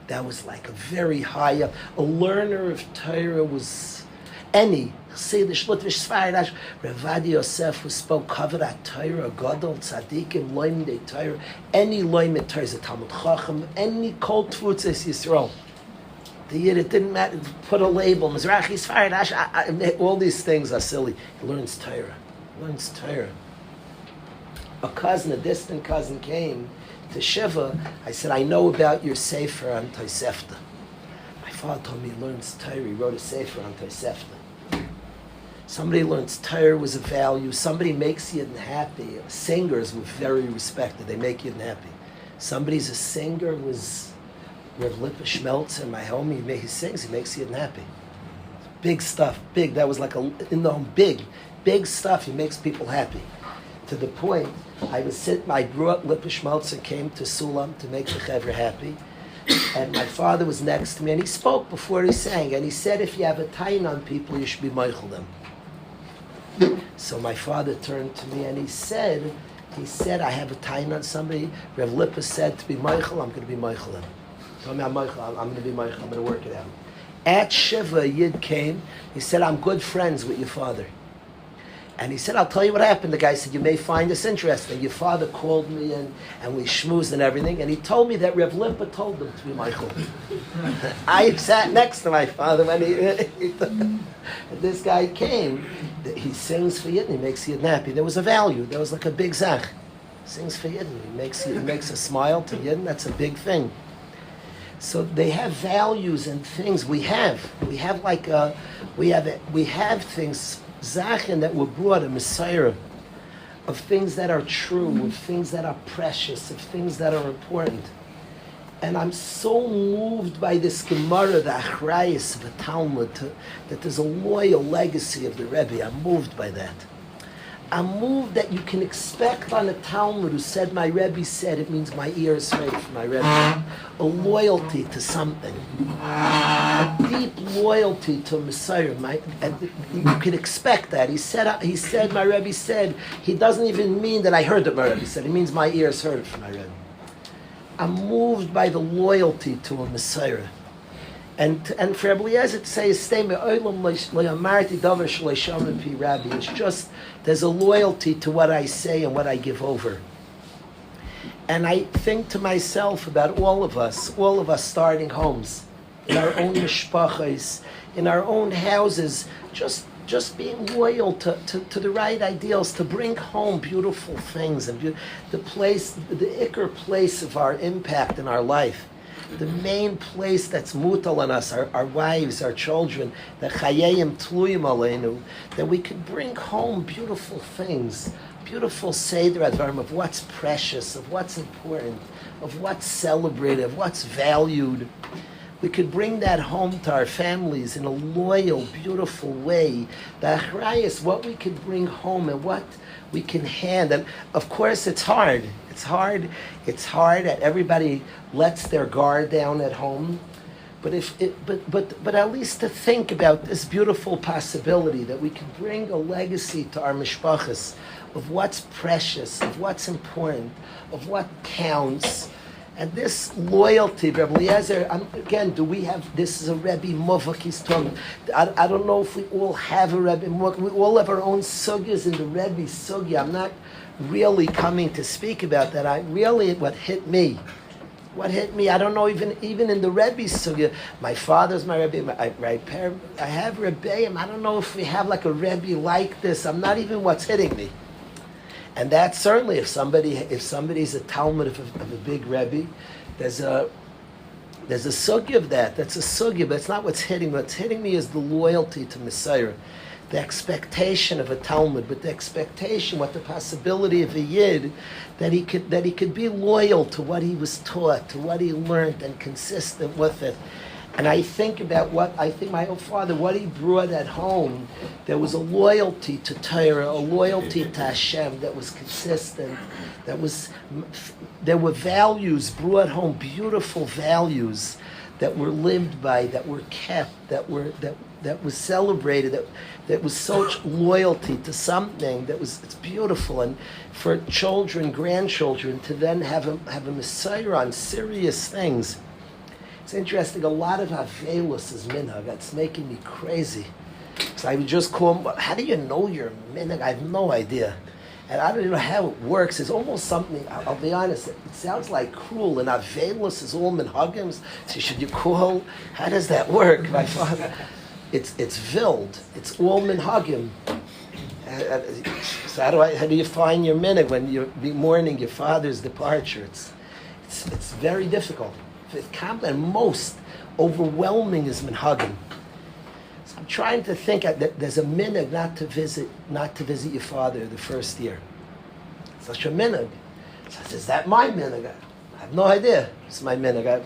That was like a very high, a learner of Torah was any. Chassidish, Litvish, Sfaradash, Ravad Yosef who spoke Kavod Torah, Gadol, Tzaddikim, Loim de Torah, any Loim de Torah is a Talmud Chacham, any Kol Tvutzes Yisrael. The Yid, it didn't matter, put a label, Mizrachi, Sfaradash, all these things are silly. He learns Torah. A distant cousin came to Shiva. I said, I know about your Sefer on Tosefta. My father told me he learns Torah. He wrote a Sefer on Tosefta. Somebody learns Torah was a value. Somebody makes Yidden happy. Singers were very respected. They make Yidden happy. Somebody's a singer was Rav Lipa Schmeltz in my home. He sings. He makes Yidden happy. Big stuff. Big. That was like in the home. Big stuff. He makes people happy. To the point, I grew up, Lipa Schmeltz came to Sulam to make the Chevra happy. And my father was next to me, and he spoke before he sang. And he said, if you have a tain on people, you should be meichel them. So my father turned to me and he said, I have a tain on somebody. Rav Lipa said to be meichel, I'm going to be meichel them. Told me I'm going to be meichel, I'm going to work it out. At Shiva, a Yid came, he said, I'm good friends with your father. And he said, I'll tell you what happened. The guy said, you may find this interesting. Your father called me and we schmoozed and everything. And he told me that Rav Lipa told him to be Michael. I sat next to my father when and this guy came. He sings for Yidden. He makes Yidden happy. There was a value. There was like a big zach. Sings for Yidden. He makes a smile to Yidden. That's a big thing. So they have values and things. We have things, Zachin, that were brought, a Messiah, of things that are true, of things that are precious, of things that are important. And I'm so moved by this Gemara, the Achrayus of the Talmud, that there's a loyal legacy of the Rebbe. I'm moved by that. I'm moved that you can expect on a Talmud who said, my Rebbe said, it means my ear is ready for my Rebbe. A loyalty to something. A deep loyalty to a Messiah. You can expect that. He said, my Rebbe said, he doesn't even mean that I heard that my Rebbe said. He means my ears heard it from my Rebbe. I'm moved by the loyalty to a Messiah. And for Rabbi Eliezer to say his statement, it's just, there's a loyalty to what I say and what I give over. And I think to myself about all of us starting homes, in our own mishpachos, in our own houses, just being loyal to the right ideals, to bring home beautiful things, and the ikar place of our impact in our life. The main place that's mutal on us, our wives, our children, the chayayim tluyim aleinu, that we can bring home beautiful things, beautiful seder advarim of what's precious, of what's important, of what's celebrated, of what's valued. We could bring that home to our families in a loyal, beautiful way. The achrayus, what we could bring home and what we can hand. And of course, it's hard. It's hard that everybody lets their guard down at home. But but at least to think about this beautiful possibility that we can bring a legacy to our mishpachas of what's precious, of what's important, of what counts. And this loyalty, Rabbi Eliezer, again, do we have, this is a Rebbe Muvak he's talking. I don't know if we all have a Rebbe Muvak. We all have our own sugyas in the Rebbe sugya. I'm not really coming to speak about that. What hit me, I don't know, even in the Rebbe sugya, my father's my Rebbe, I have Rebbeim. I don't know if we have like a Rebbe like this. I'm not even what's hitting me. And that's certainly, if somebody's a Talmud of a big Rebbe, there's a sugya of that. That's a sugya, but it's not what's hitting me. What's hitting me is the loyalty to Messiah, the expectation of a Talmud, but the expectation, what the possibility of a Yid, that he could be loyal to what he was taught, to what he learned, and consistent with it. And I think about my own father, what he brought at home. There was a loyalty to Torah, a loyalty to Hashem that was consistent. There were values brought home, beautiful values that were lived by, that were kept, that was celebrated, that was such loyalty to something it's beautiful. And for children, grandchildren, to then have a Messiah on serious things. It's interesting, a lot of Avelus is minhag. That's making me crazy. So I would just call him, how do you know you're minhag? I have no idea. And I don't even know how it works. It's almost something, I'll be honest, it sounds like cruel. And Avelus is all minhagim. So should you call? How does that work, my father? It's vild. It's all minhagim. So how do you find your minhag when you're mourning your father's departure? It's very difficult. And most overwhelming is minhagim. So I'm trying to think that there's a minhag not to visit your father the first year. Such a minhag. So is that my minhag? I have no idea. It's my minhag.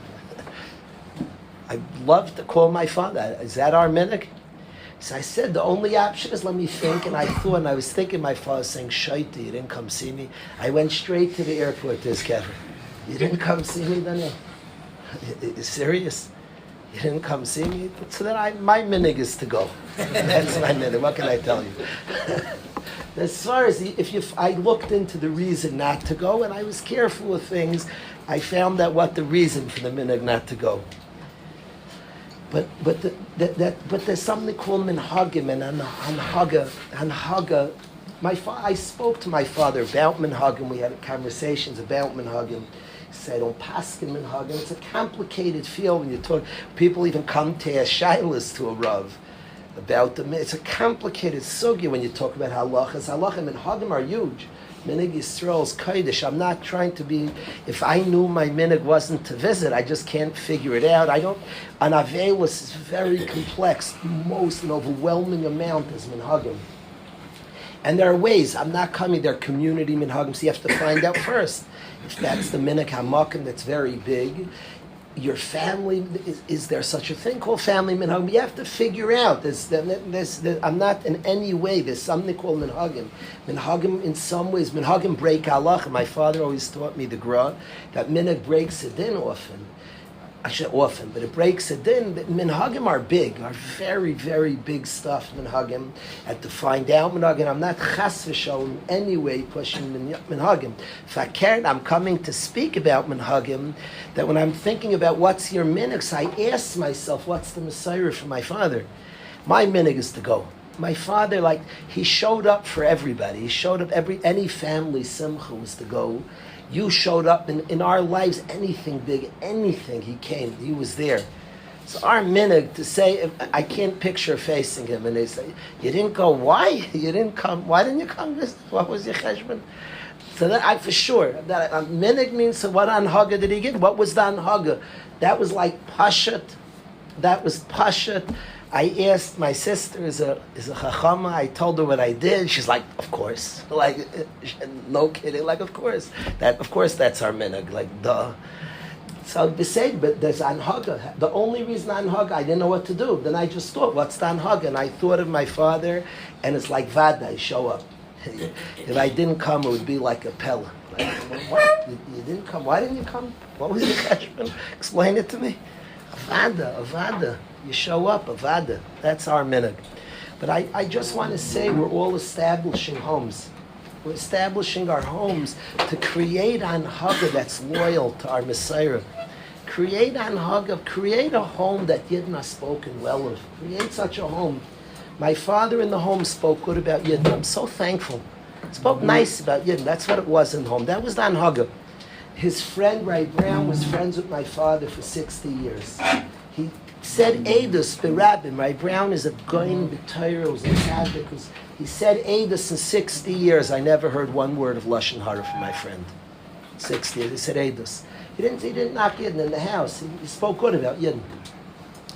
I'd love to call my father. Is that our minhag? So I said the only option is let me think, and I was thinking my father saying, Shaita, you didn't come see me. I went straight to the airport to his cafe. You didn't come see me, Daniel? Serious? You didn't come see me? So then my minhag is to go. That's my minhag. What can I tell you? As far as I looked into the reason not to go, and I was careful with things, I found that what the reason for the minhag not to go. But there's something called minhagim and anhaga. I spoke to my father about minhagim. We had conversations about minhagim. Said on paskin minhagim. It's a complicated field when you talk. People even come to ask shaylas to a rav about them. It's a complicated sugya when you talk about halachas. Halachim and minhagim are huge. Minig Yisrael's kodesh. I'm not trying to be. If I knew my minig wasn't to visit, I just can't figure it out. An avelus is very complex. An overwhelming amount is minhagim. And there are ways. I'm not coming. There are community minhagim. So you have to find out first. If that's the minhag hamakim that's very big, your family, is there such a thing called family minhagim? You have to figure out. I'm not in any way, there's something called minhagim. Minhagim, in some ways, minhagim break halacha. My father always taught me the gra, that minhag breaks a din often. I should often, but it breaks a din. Minhagim are big, are very, very big stuff, minhagim. And to find out minhagim, I'm not chas v'shalom in any way pushing minhagim. Fakert, I'm coming to speak about minhagim, that when I'm thinking about what's your minhag, I ask myself, what's the Messiah for my father? My minhag is to go. My father, he showed up for everybody. He showed up any family simcha was to go. You showed up in our lives, anything big, anything, he came, he was there. So our minhag to say, I can't picture facing him, and they say, you didn't go, why? You didn't come, why didn't you come? What was your cheshbon? So that for sure, that minhag means, so what anhaga did he give? What was the anhaga? That was like pashat, that was pashat. I asked my sister, is a chachama, I told her what I did. She's like, of course. No kidding, of course. Of course that's our minhag, duh. So they say, but there's anhaga. The only reason anhaga, I didn't know what to do. Then I just thought, what's the anhaga? And I thought of my father, and it's like vada, I show up. If I didn't come, it would be like a pella. What? You didn't come? Why didn't you come? What was your cheshbon? Explain it to me. Avada. You show up, avada. That's our minhag. But I just want to say we're all establishing homes. We're establishing our homes to create anhaga that's loyal to our Messiah. Create anhaga, create a home that Yidden has spoken well of. Create such a home. My father in the home spoke good about Yidden. I'm so thankful. Spoke nice about Yidden. That's what it was in the home. That was the anhaga. His friend, Ray Brown, was friends with my father for 60 years. He said Eidos Berabim. Ray Brown is a goyin b'Torah, was a tzaddik. He said Eidos in 60 years. I never heard one word of Lashon Hara from my friend. 60 years. He said Eidos. He didn't knock Yidden in the house. He spoke good about Yidden.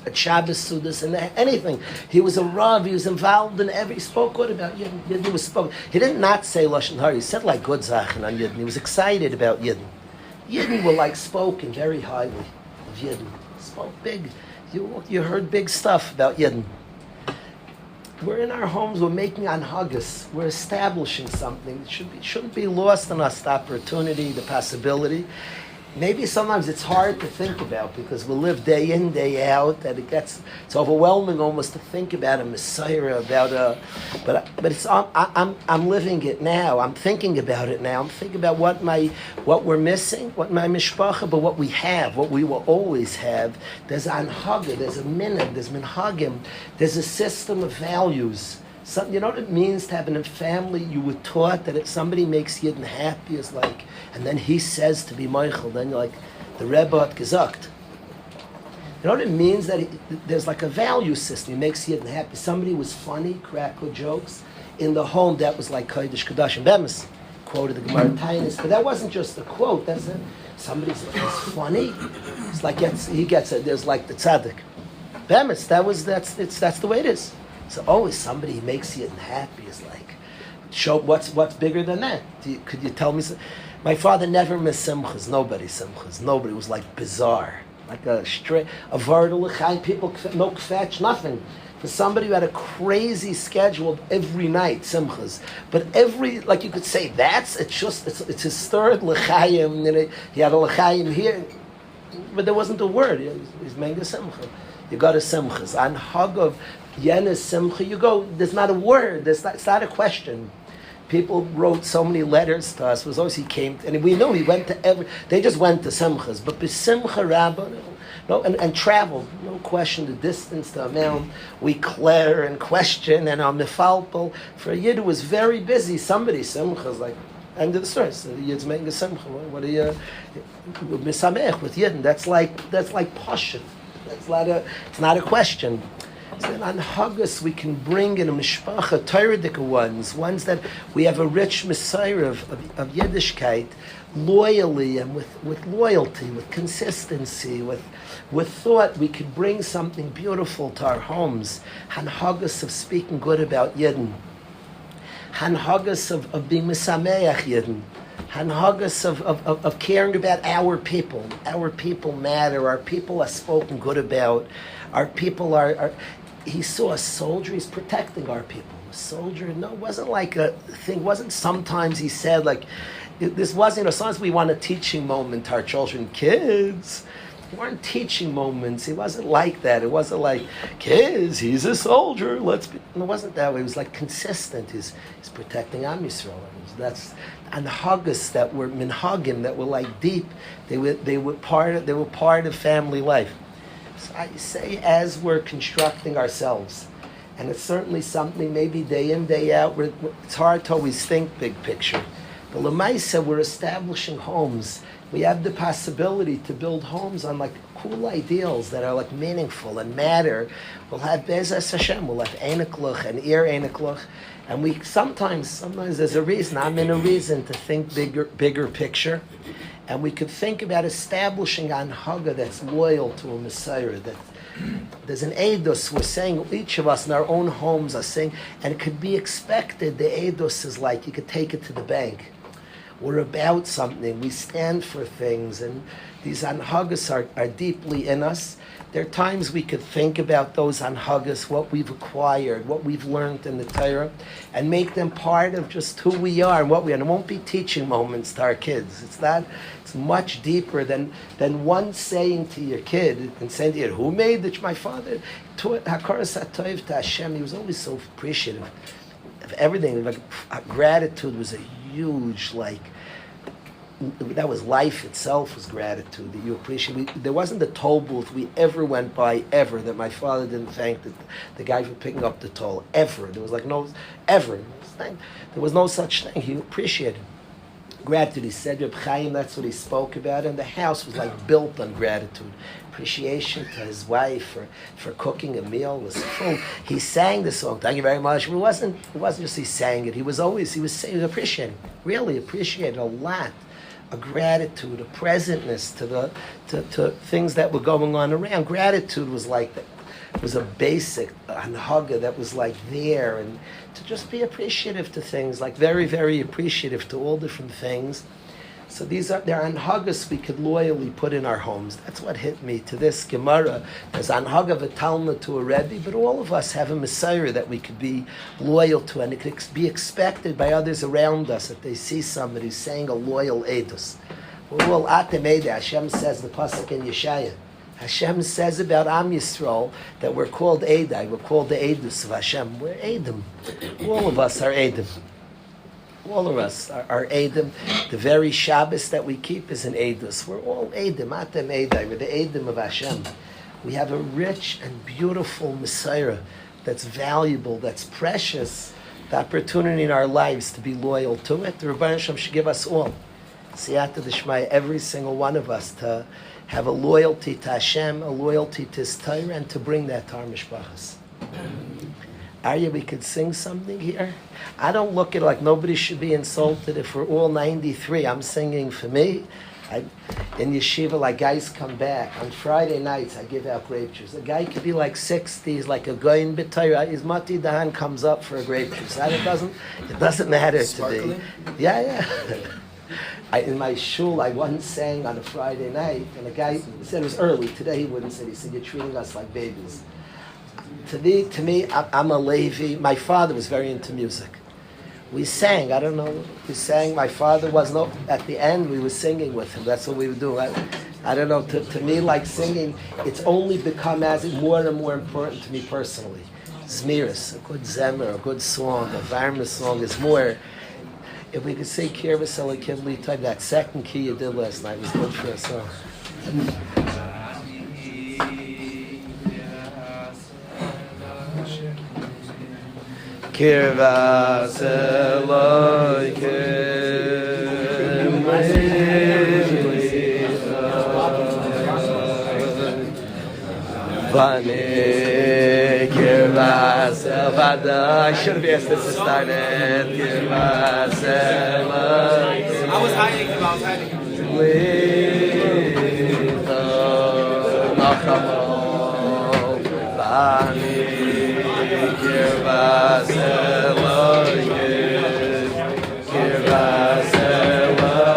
At Shabbos, Sudas, and anything. He was a Rav. He was involved in he spoke good about Yidden. Yidden was spoken. He did not say Lashon Hara. He said good Zachen on Yidden. He was excited about Yidden. Yidden were spoken very highly of Yidden. Spoke big. You heard big stuff about Yidden. We're in our homes. We're making anhagas. We're establishing something. It shouldn't be lost on us, the opportunity, the possibility. Maybe sometimes it's hard to think about because we live day in, day out, that it's overwhelming almost to think about a Messiah, but it's I'm living it now. I'm thinking about it now. I'm thinking about what we're missing, what my mishpacha, but what we have, what we will always have. There's anhaga, there's a minhag, there's minhagim, there's a system of values. You know what it means to have in a family you were taught that if somebody makes Yidden happy is and then he says to be Michael, then you're the Rebbe hat gesagt. You know what it means that there's a value system. He makes Yidden happy. Somebody was funny, crack good jokes in the home. That was like Kodesh Kadashim Bemis quoted the Gemara Tainis, but that wasn't just a quote. That's somebody's funny. It's he gets it. There's the tzaddik Bemis. That's the way it is. So always somebody makes you happy is show what's bigger than that. Could you tell me? My father never missed simchas. Nobody simchas. Nobody. It was bizarre. A vardal people no kvetch, nothing. For somebody who had a crazy schedule every night simchas, but every you could say it's his third l'chaim. He had a l'chaim here, but there wasn't a word. He's making a simcha. You got a simchas on hagav. Yen is simcha. You go. There's not a word. It's not a question. People wrote so many letters to us. It was always he came, and we know he went to They just went to simchas, but b'simcha rabba, and traveled. No question the distance, the amount. We clear and question and mifalpel. For a yid who was very busy, somebody simchas end of the story. So the yid's making a simcha. What are you misamech with yidin? That's like passion. It's not a question. So then on Haggis we can bring in a mishpacha, Torah ones that we have a rich Messiah of Yiddishkeit, loyally and with loyalty, with consistency, with thought. We could bring something beautiful to our homes. Han Haggis of speaking good about Yidden. Han Haggis of being Misameach Yidden. Hanhagas of caring about our people. Our people matter. Our people are spoken good about. Our people are he saw a soldier, he's protecting our people. A soldier, no, it wasn't like a thing, wasn't sometimes he said like, this wasn't, sometimes we want a teaching moment to our children, kids. They weren't teaching moments. He wasn't like that. It wasn't like, kids, he's a soldier. It wasn't that way. It was like consistent. He's protecting Am Yisrael. That's anhagas that were minhagim that were like deep. They were part of family life. So I say as we're constructing ourselves, and it's certainly something maybe day in day out. It's hard to always think big picture. But Lamaisa, we're establishing homes. We have the possibility to build homes on like cool ideals that are like meaningful and matter. We'll have Bezas Hashem, we'll have Einekluch and Ir Einekluch. And we sometimes there's a reason, I'm in a reason to think bigger picture. And we could think about establishing an Haga that's loyal to a Messiah. That there's an Eidos, we're saying, each of us in our own homes are saying, and it could be expected, the Eidos is like, you could take it to the bank. We're about something, we stand for things, and these anhagas are deeply in us. There are times we could think about those anhagas, what we've acquired, what we've learned in the Torah, and make them part of just who we are and what we are. And it won't be teaching moments to our kids. It's much deeper than one saying to your kid and saying to you, who made it? My father. Hakaras HaTov to Hashem, he was always so appreciative of everything. Like, gratitude was a huge, that was life itself, was gratitude that you appreciate. There wasn't a toll booth we ever went by ever that my father didn't thank the guy for picking up the toll ever. There was there was no such thing. He appreciated gratitude. He said Reb Chaim, that's what he spoke about, and the house was like built on gratitude. Appreciation to his wife for cooking a meal was full. He sang the song, thank you very much. But it wasn't just he sang it. He was appreciating, really appreciated a lot. A gratitude, a presentness to things that were going on around. Gratitude was like that. It was a basic anhaga that was like there, and to just be appreciative to things, like very, very appreciative to all different things. So they're anhagas we could loyally put in our homes. That's what hit me to this Gemara. There's anhaga of a Talmud to a Rebbe, but all of us have a Messiah that we could be loyal to, and it could be expected by others around us that they see somebody saying a loyal edus. We're all atem edeh. Hashem says the pasuk in Yeshaya. Hashem says about Am Yisrael that we're called edai. We're called the edus of Hashem. We're edim. All of us are edim. All of us are Edom. The very Shabbos that we keep is an Edus. We're all Edom, Atem Edai. We're the Edom of Hashem. We have a rich and beautiful Messiah that's valuable, that's precious. The opportunity in our lives to be loyal to it. The Rebbeinu Hashem should give us all. Siyata D'Shmaya, every single one of us, to have a loyalty to Hashem, a loyalty to His Torah, and to bring that to our mishpachas. Arya, we could sing something here. I don't look at it like nobody should be insulted if we're all 93. I'm singing for me. In yeshiva, like guys come back. On Friday nights, I give out grape juice. A guy could be like 60, he's like a goyin b'Torah. His mati dahan comes up for a grape juice. It doesn't matter to me. Yeah. In my shul, I once sang on a Friday night, and a guy said it was early. Today he wouldn't say. He said, "You're treating us like babies." To me, I'm a Levi. My father was very into music. We sang, I don't know, my father was, at the end we were singing with him. That's what we would do. I don't know, to me, like singing, it's only become more and more important to me personally. Zmiris, a good zemer, a good song, a varma song is more. If we could say Kirvas Elikim L'Tov, that second key you did last night was good for us all. Kirvas Elokim Vane Kirvas Elvada. I should have asked this to start it. Kirvas Elokim. I was hiding him. Vane Kirvas Elokim, Kirvas Elokim.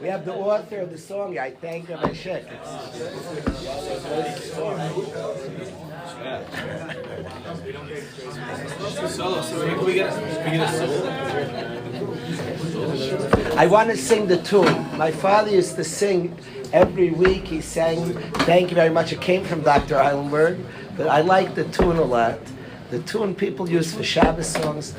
have the author of the song. I thank him. I check. I want to sing the tune. My father used to sing every week. He sang, thank you very much. It came from Dr. Eilenberg, but I like the tune a lot. The tune people use for Shabbos songs.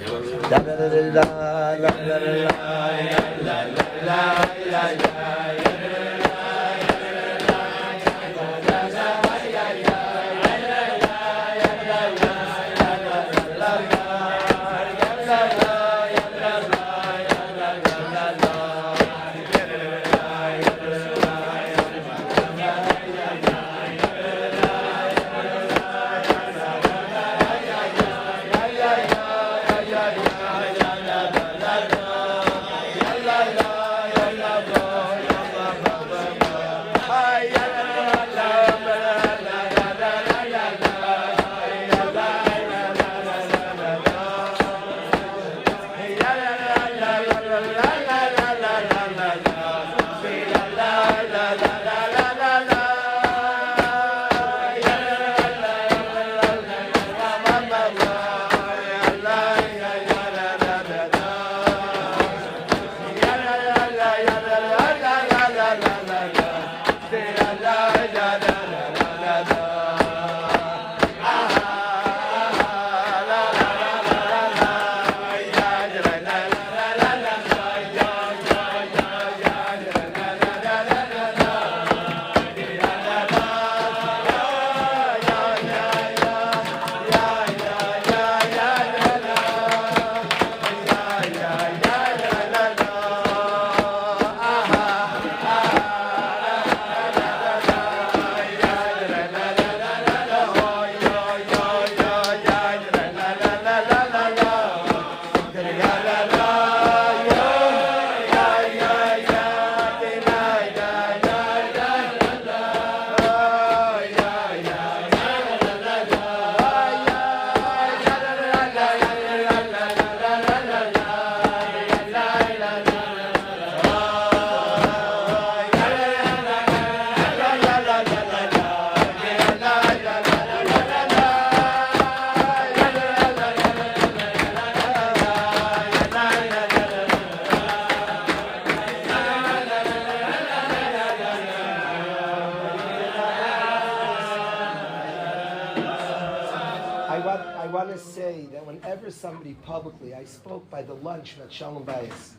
I want to say that whenever somebody publicly, I spoke by the lunch about Shalom Bayis.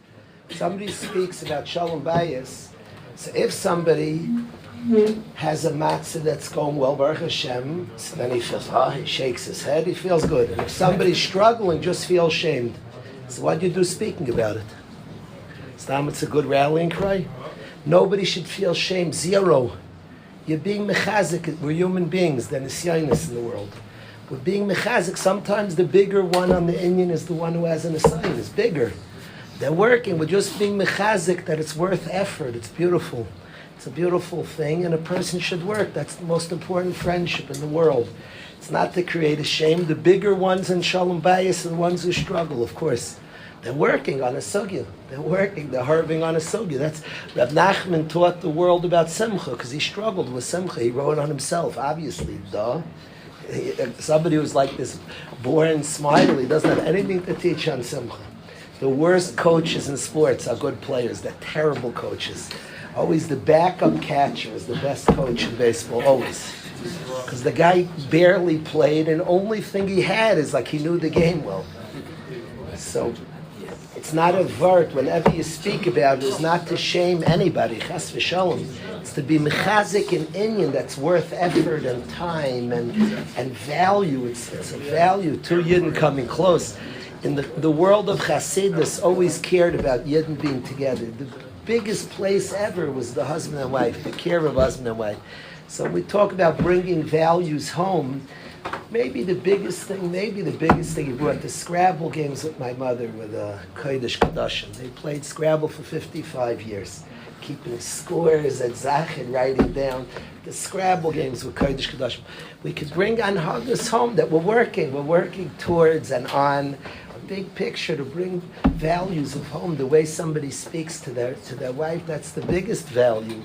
Somebody speaks about Shalom Bayis, so if somebody has a matzah that's going well, Baruch Hashem, so then he feels, he shakes his head, he feels good. And if somebody's struggling, just feels shamed. So what do you do speaking about it? It's a good rallying cry. Nobody should feel shame. Zero. You're being mechazik. We're human beings. Then it's nisyonos in the world. We're being mechazik. Sometimes the bigger one on the Indian is the one who has an assignment. It's bigger. They're working. We're just being mechazik that it's worth effort. It's beautiful. It's a beautiful thing, and a person should work. That's the most important friendship in the world. It's not to create a shame. The bigger ones in Shalom Bayis are the ones who struggle, of course. They're working on a sugya. They're working. They're harving on a sugya. That's Rab Nachman taught the world about simcha because he struggled with simcha. He wrote on himself, obviously. Duh. Somebody who's like this, born smiley, doesn't have anything to teach on simcha. The worst coaches in sports are good players. They're terrible coaches. Always the backup catcher is the best coach in baseball. Always. Because the guy barely played, and only thing he had is like he knew the game well. So it's not a vert. Whenever you speak about it, it's not to shame anybody. Chas v'shalom. It's to be mechazik in inyan that's worth effort and time and value. It's a value to Yidden coming close. In the world of Chassidus, always cared about Yidden being together. The biggest place ever was the husband and wife, the care of husband and wife. So we talk about bringing values home. Maybe the biggest thing he brought the Scrabble games with my mother with Kodesh Kadashim. They played Scrabble for 55 years, keeping scores at Zachid, writing down the Scrabble games with Kodesh Kadashim. We could bring Anhagas home that we're working towards and on. big picture, to bring values of home, the way somebody speaks to their wife, that's the biggest value.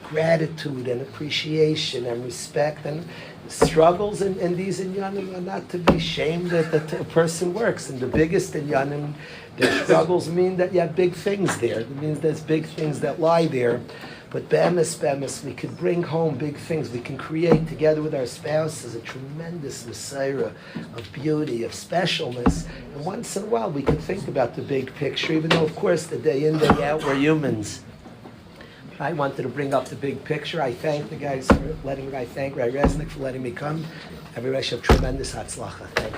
Gratitude and appreciation and respect, and struggles in these inyanim are not to be shamed that a person works. And the biggest inyanim, the struggles mean that you have big things there. It means there's big things that lie there. But be'emes, we could bring home big things. We can create together with our spouses a tremendous messiah of beauty, of specialness. And once in a while, we can think about the big picture, even though, of course, the day in, day out, we're humans. But I wanted to bring up the big picture. I thank the guys for letting me. I thank Rabbi Reznick for letting me come. Everybody should have tremendous hatzlacha. Thank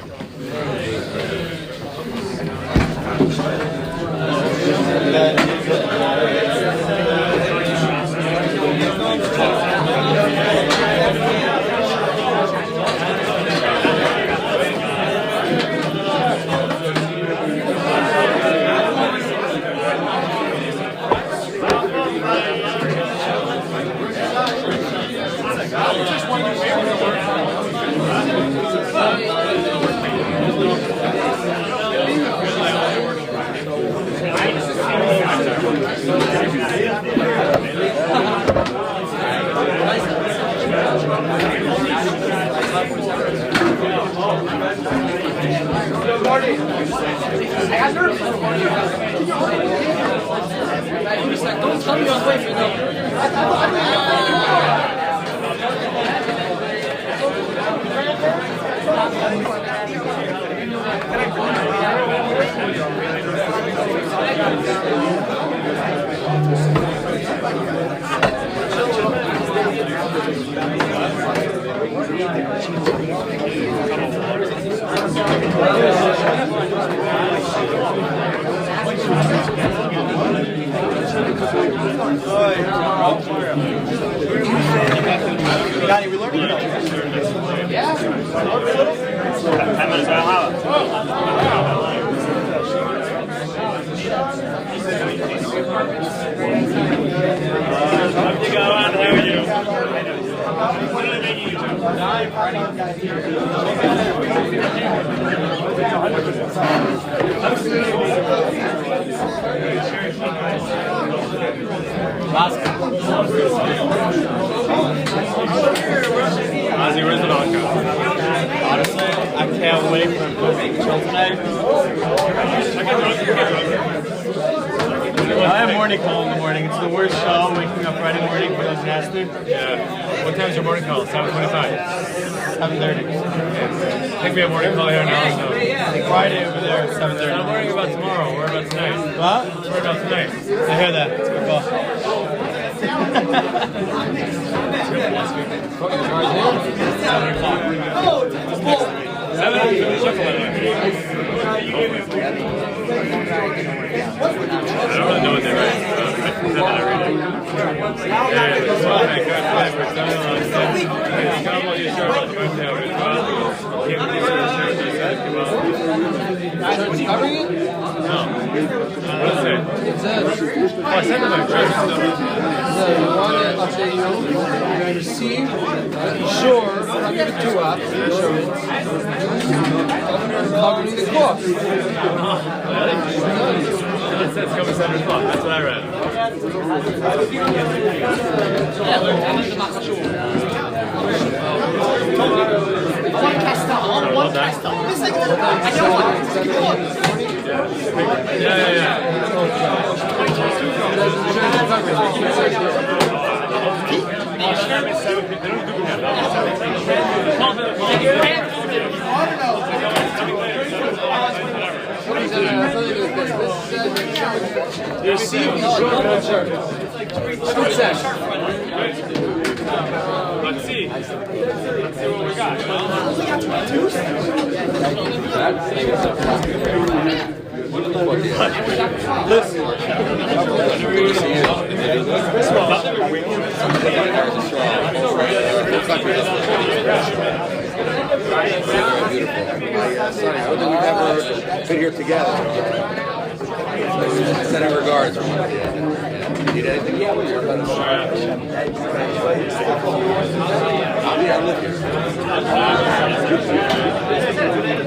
Don't tell me I'm waiting. Danny, we learned about yeah. 10 minutes, I'll Ozzy, where's the vodka? Honestly, I can't wait for him to make chill tonight. I have morning call in the morning. It's the worst show, waking up Friday morning for those nasty. Yeah. What time's your morning call? 7:25? 7:30. I think we have morning call here now. So. Friday over there at 7:30. I'm worrying about tomorrow. We're about tonight. What? We're about tonight. I hear that. It's a good call. 7 o'clock. 7 I don't really know what they're writing. Receive, sure, I'll give it 2 up. Covering the cost. It says cover 7 o'clock. That's what I read. Receive the short session. Let's see. Let's see what we got. Sonny, I don't think we've ever been here together. Send our regards. Need anything? Yeah, we're here. I'll be here.